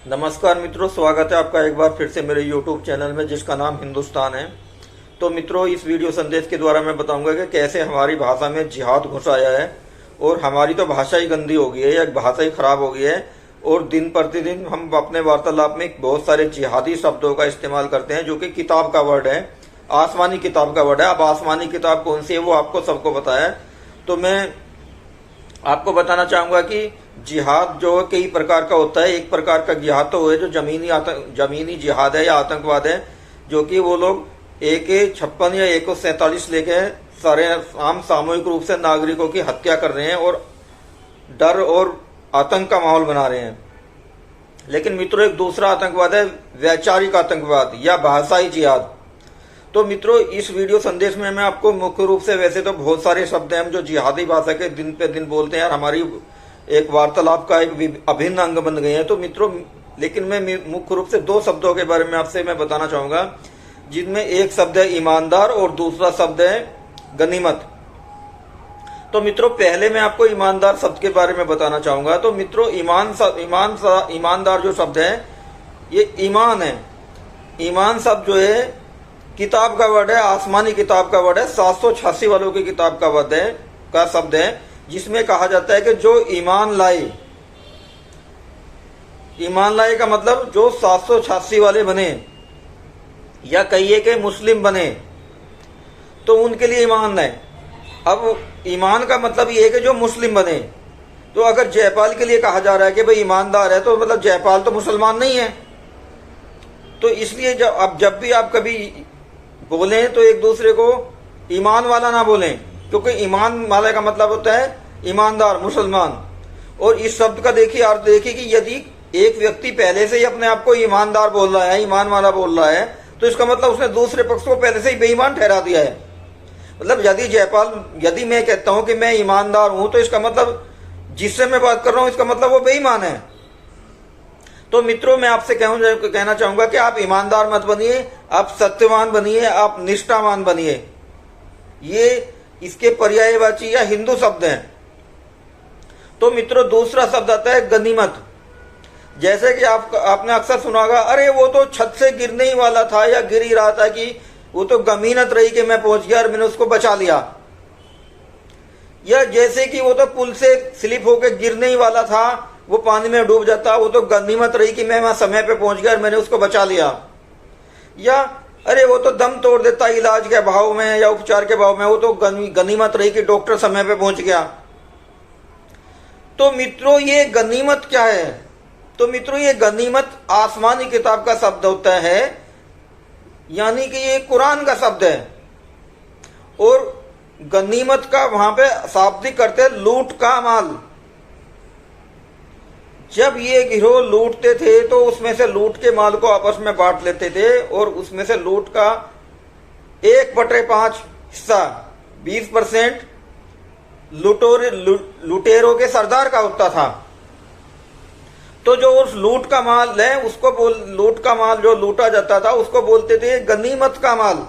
नमस्कार मित्रों, स्वागत है आपका एक बार फिर से मेरे YouTube चैनल में जिसका नाम हिंदुस्तान है। तो मित्रों, इस वीडियो संदेश के द्वारा मैं बताऊंगा कि कैसे हमारी भाषा में जिहाद घुस आया है और हमारी तो भाषा ही गंदी हो गई है या भाषा ही खराब हो गई है। और दिन प्रतिदिन हम अपने वार्तालाप में बहुत सारे जिहादी शब्दों का इस्तेमाल करते हैं, जो कि किताब का वर्ड है, आसमानी किताब का वर्ड है। अब आसमानी किताब कौन सी है वो आपको सबको पता है। तो मैं आपको बताना चाहूंगा कि जिहाद जो कई प्रकार का होता है। एक प्रकार का जिहाद तो है जो जमीनी जिहाद है या आतंकवाद है, जो कि वो लोग AK-56 या AK-47 लेके सारे आम सामूहिक रूप से नागरिकों की हत्या कर रहे हैं और डर और आतंक का माहौल बना रहे हैं। लेकिन मित्रों, एक दूसरा आतंकवाद है वैचारिक आतंकवाद या भाषाई जिहाद। तो मित्रों, इस वीडियो संदेश में मैं आपको मुख्य रूप से, वैसे तो बहुत सारे शब्द हैं हम जो जिहादी भाषा के दिन पे दिन बोलते हैं और हमारी एक वार्तालाप का एक अभिन्न अंग बन गए हैं। तो मित्रों, लेकिन मैं मुख्य रूप से दो शब्दों के बारे में आपसे मैं बताना चाहूंगा, जिनमें एक शब्द है ईमानदार और दूसरा शब्द है गनीमत। तो मित्रों, पहले मैं आपको ईमानदार शब्द के बारे में बताना चाहूंगा। तो मित्रों, ईमानदार जो शब्द है ये ईमान है। ईमान शब्द जो है किताब का वर्ड है, आसमानी किताब का वर्ड है, 786 वालों की किताब का वर्ड है, का शब्द है, जिसमें कहा जाता है कि जो ईमान लाए। ईमान लाए का मतलब जो 786 वाले बने या कहिए कि मुस्लिम बने, तो उनके लिए ईमान है। अब ईमान का मतलब ये है कि जो मुस्लिम बने। तो अगर जयपाल के लिए कहा जा रहा है कि भाई ईमानदार है, तो मतलब जयपाल तो मुसलमान नहीं है। तो इसलिए जब भी आप कभी बोलें तो एक दूसरे को ईमान वाला ना बोलें, क्योंकि ईमान वाले का मतलब होता है ईमानदार, मुसलमान। और इस शब्द का देखिए अर्थ देखिए कि यदि एक व्यक्ति पहले से ही अपने आप को ईमानदार बोल रहा है, ईमान वाला बोल रहा है, तो इसका मतलब उसने दूसरे पक्ष को पहले से ही बेईमान ठहरा दिया है। मतलब यदि मैं कहता हूं कि मैं ईमानदार हूं, तो इसका मतलब जिससे मैं बात कर रहा हूं इसका मतलब वो बेईमान है। तो मित्रों, मैं आपसे कहना चाहूंगा कि आप ईमानदार मत बनिए, आप सत्यवान बनिए, आप निष्ठावान बनिए। ये इसके पर्यायवाची या हिंदू शब्द हैं। तो मित्रों, दूसरा शब्द आता है गनीमत। जैसे कि आपने अक्सर सुना होगा, अरे वो तो छत से गिरने ही वाला था या गिर ही रहा था, कि वो तो गनीमत रही कि मैं पहुंच गया और मैंने उसको बचा लिया। या जैसे कि वो तो पुल से स्लिप होकर गिरने ही वाला था, वो पानी में डूब जाता, वो तो गनीमत रही कि मैं वहां समय पे पहुंच गया और मैंने उसको बचा लिया। या अरे वो तो दम तोड़ देता इलाज के अभाव में या उपचार के अभाव में, वो तो गनीमत रही कि डॉक्टर समय पे पहुंच गया। तो मित्रों, ये गनीमत क्या है? तो मित्रों, ये गनीमत आसमानी किताब का शब्द होता है, यानी कि ये कुरान का शब्द है। और गनीमत का वहां पे शाब्दिक करते लूट का माल। जब ये गिरोह लूटते थे तो उसमें से लूट के माल को आपस में बांट लेते थे और उसमें से लूट का 1/5 हिस्सा 20% लुटेरों के सरदार का होता था। तो जो उस लूट का माल है लूट का माल जो लूटा जाता था उसको बोलते थे गनीमत का माल।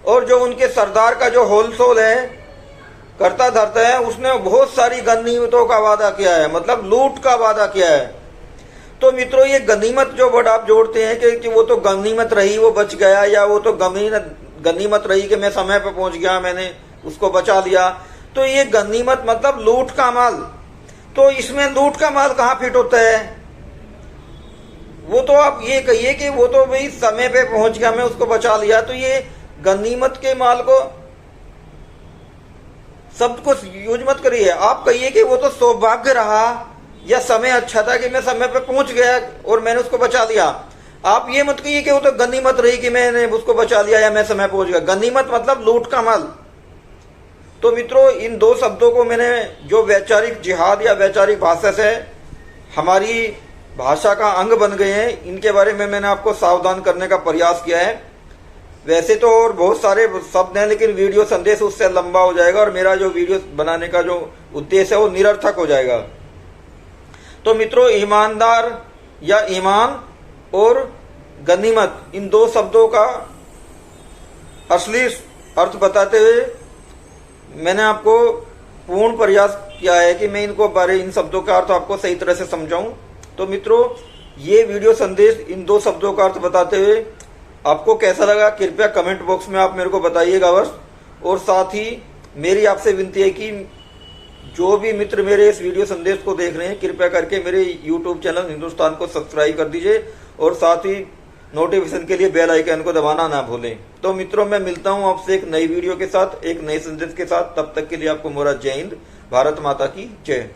और जो उनके सरदार का जो होलसेल है, करता धरता है, उसने बहुत सारी गनीमतों का वादा किया है, मतलब लूट का वादा किया है। तो मित्रों, ये गनीमत जो वर्ड आप जोड़ते हैं कि वो तो गनीमत रही वो बच गया, या वो तो गनीमत रही कि मैं समय पर पहुंच गया, मैंने उसको बचा लिया। तो ये गनीमत मतलब लूट का माल। तो इसमें लूट का माल कहाँ फिट होता है? वो तो आप ये कहिए कि वो तो भाई समय पे पहुंच गया, मैं उसको बचा लिया। तो ये गनीमत के माल को शब्द को यूज मत करिए। आप कहिए कि वो तो सौभाग्य रहा या समय अच्छा था कि मैं समय पे पहुंच गया और मैंने उसको बचा लिया। आप ये मत कहिए कि वो तो गनीमत रही कि मैंने उसको बचा लिया या मैं समय पहुंच गया। गनीमत मतलब लूट का माल। तो मित्रों, इन दो शब्दों को मैंने जो वैचारिक जिहाद या वैचारिक भाषा से हमारी भाषा का अंग बन गए हैं, इनके बारे में मैंने आपको सावधान करने का प्रयास किया है। वैसे तो और बहुत सारे शब्द हैं, लेकिन वीडियो संदेश उससे लंबा हो जाएगा और मेरा जो वीडियो बनाने का जो उद्देश्य है वो निरर्थक हो जाएगा। तो मित्रों, ईमानदार या ईमान और गनीमत, इन दो शब्दों का असली अर्थ बताते हुए मैंने आपको पूर्ण प्रयास किया है कि मैं इन शब्दों का अर्थ आपको सही तरह से समझाऊं। तो मित्रों, ये वीडियो संदेश इन दो शब्दों का अर्थ बताते हुए आपको कैसा लगा कृपया कमेंट बॉक्स में आप मेरे को बताइएगा बस। और साथ ही मेरी आपसे विनती है कि जो भी मित्र मेरे इस वीडियो संदेश को देख रहे हैं कृपया करके मेरे यूट्यूब चैनल हिंदुस्तान को सब्सक्राइब कर दीजिए और साथ ही नोटिफिकेशन के लिए बेल आइकन को दबाना ना भूलें। तो मित्रों, मैं मिलता हूं आपसे एक नई वीडियो के साथ, एक नए संदेश के साथ। तब तक के लिए आपको मेरा जय हिंद, भारत माता की जय।